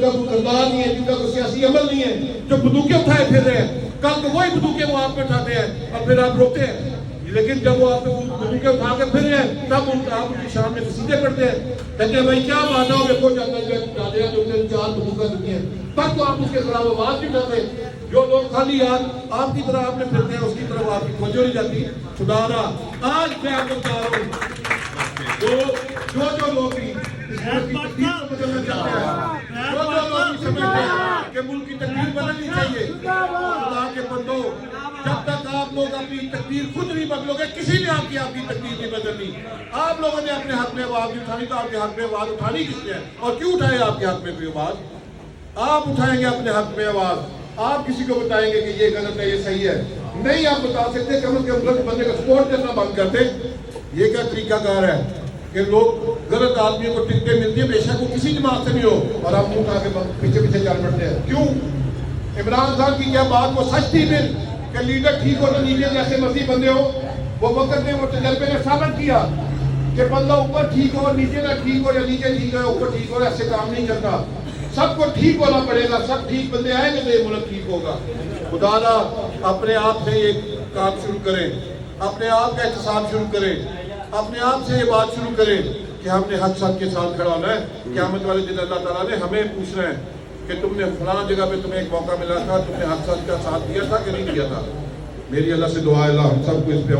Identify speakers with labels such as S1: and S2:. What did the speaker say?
S1: کا کوئی کردار نہیں ہے، جن کا کوئی سیاسی عمل نہیں ہے، جو بندوقیں اٹھائے پھر رہے ہیں، کل تو وہی بندوقیں وہ آپ پہ اٹھاتے ہیں اور پھر آپ روکتے ہیں، لیکن جب وہ آپ پہ بندوقیں اٹھا کے پھر رہے ہیں تب آپ ان کی شان میں قصیدے پڑھتے ہیں، کہتے ہیں بھائی کیا مانا ہو دیکھو جاتا ہے اٹھا دیا جو انہیں 4 بندوقیں دیتی ہیں، تب تو آپ اس کے خلاف آواز نہیں اٹھاتے۔ جو لوگ خالی یاد آپ کی طرح آپ نے پھرتے ہیں اس کی طرف آپ کی توجہ نہیں جاتی۔ خدا را آج میں آپ کو بتا رہا ہوں جو لوگ بھی اس ملک کی تقدیر کو بدلنا چاہتے ہیں، جو لوگ بھی سمجھتے ہیں کہ ملک کی تقدیر بدلنی چاہیے، خدا کے بندو جب تک آپ لوگ اپنی تقدیر خود نہیں بدلو گے کسی نے آپ کی تقدیر نہیں بدلنی۔ آپ لوگوں نے اپنے حق میں آواز نہیں اٹھانی، تو آپ کے حق میں آواز اٹھانی کس نے ہے اور کیوں اٹھائے آپ کے حق میں کوئی آواز؟ آپ اٹھائیں گے اپنے حق میں آواز، آپ کسی کو بتائیں گے کہ یہ غلط ہے یہ صحیح ہے، نہیں آپ بتا سکتے، کم از کم غلط بندے کا سپورٹ کرنا بند کر دیں۔ یہ کیا طریقہ کار ہے کہ لوگ غلط آدمیوں کو ٹکٹیں ملتی ہیں، بے شک وہ کسی جماعت سے بھی ہو، اور آپ منہ اٹھا کے پیچھے پیچھے چل پڑتے ہیں؟ کیوں؟ عمران خان کی کیا بات وہ سچ تھی پھر کہ لیڈر ٹھیک ہو تو نیچے جیسے مرضی بندے ہو؟ وہ وقت میں وہ تجربے نے ثابت کیا کہ بندہ اوپر ٹھیک ہو نیچے نہ ٹھیک ہو، یا نیچے ٹھیک ہو اوپر ٹھیک ہو، ایسے کام نہیں کرتا، سب کو ٹھیک ہونا پڑے گا، سب ٹھیک بندے آئیں گے تو یہ ملک ٹھیک ہوگا۔ خدا را اپنے آپ سے یہ کام شروع کریں، اپنے آپ کا احتساب شروع کریں، اپنے آپ سے یہ بات شروع کریں کہ ہم نے حق سچ کے ساتھ کھڑا ہونا ہے۔ قیامت والے دن اللہ تعالیٰ نے ہمیں پوچھنا ہے کہ تم نے فلاں جگہ پہ تمہیں ایک موقع ملا تھا، تم نے حق سچ کا ساتھ دیا تھا کہ نہیں دیا تھا؟ میری اللہ سے دعا ہے اللہ ہم سب کو اس پہ